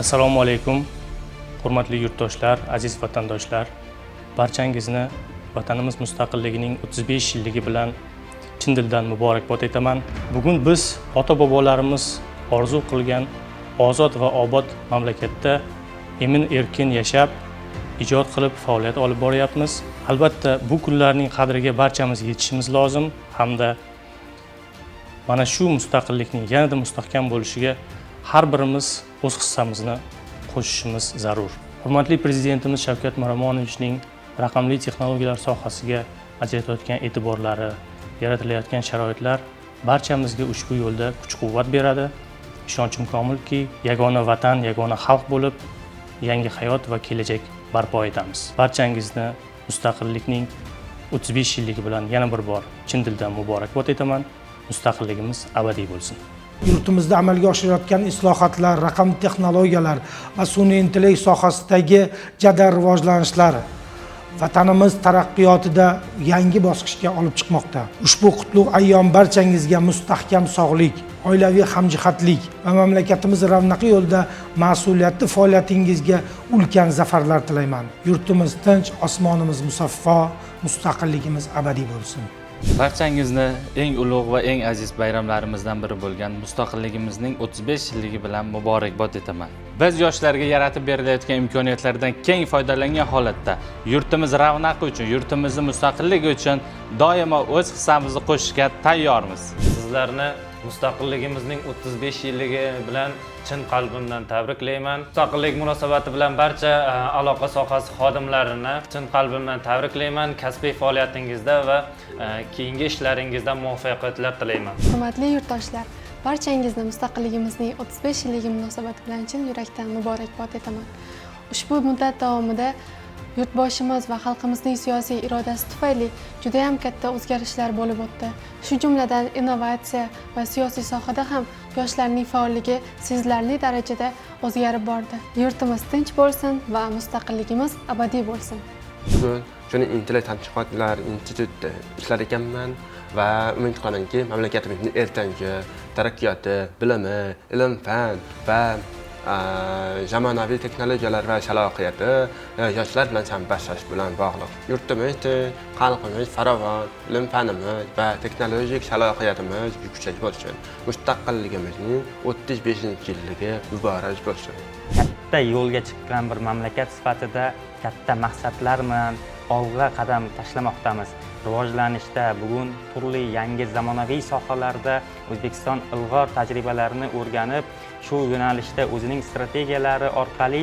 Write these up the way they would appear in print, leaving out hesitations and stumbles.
Assalomu alaykum, hurmatli yurtdoshlar, aziz vatandoshlar. Barchangizni vatanimiz mustaqilligining 35 yilligi bilan chin dildan muborakbod etaman. Bugun biz ota-bobolarimiz orzu qilgan ozod va obod mamlakatda emin-erkin yashab, ijod qilib faoliyat olib boryapmiz. Albatta, bu kunlarning qadriga barchamiz yetishimiz lozim hamda mana shu mustaqillikning yanada mustahkam bo'lishiga har birimiz o'z hissamizni qo'shishimiz zarur. Hurmatli prezidentimiz Shavkat Miromonovichning raqamli texnologiyalar sohasiga ajratayotgan e'tiborlari, yaratilayotgan sharoitlar barchamizga ushbu yo'lda kuch-quvvat beradi. Ishonchim komilki, yagona vatan, yagona xalq bo'lib, yangi hayot va kelajak barpo etamiz. Barchangizni mustaqillikning 35 yilligi bilan yana bir bor chin dildan muborakbod etaman. Mustaqilligimiz abadiy bo'lsin. Yurtimizda amalga oshirilayotgan islohotlar, raqamli texnologiyalar va sun'iy intellekt sohasidagi jadal rivojlanishlar vatanimiz taraqqiyotida yangi bosqichga olib chiqmoqda. Ushbu qutlug' ayyom barchangizga mustahkam sog'lik, oilaviy hamjihatlik va mamlakatimiz ravnaqi yo'lida mas'uliyatli faoliyatingizga ulkan zafarlar tilayman. Yurtimiz tinch, osmonimiz musaffo, mustaqilligimiz abadiy bo'lsin. Barchangizni eng ulug' va eng aziz bayramlarimizdan biri bo'lgan mustaqilligimizning 35 yilligi bilan muborakbod etaman. Biz yoshlarga yaratib berilayotgan imkoniyatlardan keng foydalangan holatda yurtimiz ravnaqi uchun, yurtimizning mustaqilligi uchun doimo o'z hissamizni qo'shishga tayyormiz. Sizlarni mustaqilligimizning 35 yilligi bilan chin qalbimdan tabriklayman. Mustaqillik munosabati bilan barcha aloqa sohasi xodimlarini chin qalbimdan tabriklayman. Kasbiy faoliyatingizda va keyingi ishlaringizda muvaffaqiyatlar tilayman. Hurmatli yurtdoshlar, barchangizni mustaqilligimizning 35 yilligi munosabati bilan chin yurakdan muborakbod etaman. Ushbu muddat davomida yurtboshimiz va xalqimizning siyosiy irodasi tufayli juda ham katta o'zgarishlar bo'lib o'tdi. Shu jumladan innovatsiya va siyosiy sohada ham yoshlarning faolligi sezilarli darajada o'zgarib bordi. Yurtimiz tinch bo'lsin va mustaqilligimiz abadiy bo'lsin. Bugun shuni intellekt tadqiqotlar institutida ishlar ekanman va umid qilamanki, mamlakatimizning ertangi taraqqiyoti, bilimi, ilm-fan va zamonaviy texnologiyalar va salohiyati yoshlar bilan chambarlash bilan bog'liq. Yurtimiz, xalqimiz farovon, ilm-fanimiz va texnologik salohiyatimiz yuksak bo'lsin. Mustaqilligimizning 35-yilligi muborak bo'lsin. Katta yo'lga chiqqan bir mamlakat sifatida katta maqsadlar bilan olg'a qadam tashlamoqdamiz. Rivojlanishda bugun turli yangi zamonaviy sohalarda O'zbekiston ilg'or tajribalarini o'rganib, shu yo'nalishda o'zining strategiyalari orqali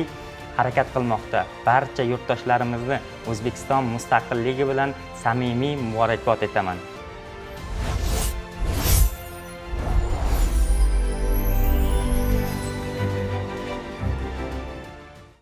harakat qilmoqda. Barcha yurtdoshlarimizni O'zbekiston mustaqilligi bilan samimiy muborakbod etaman.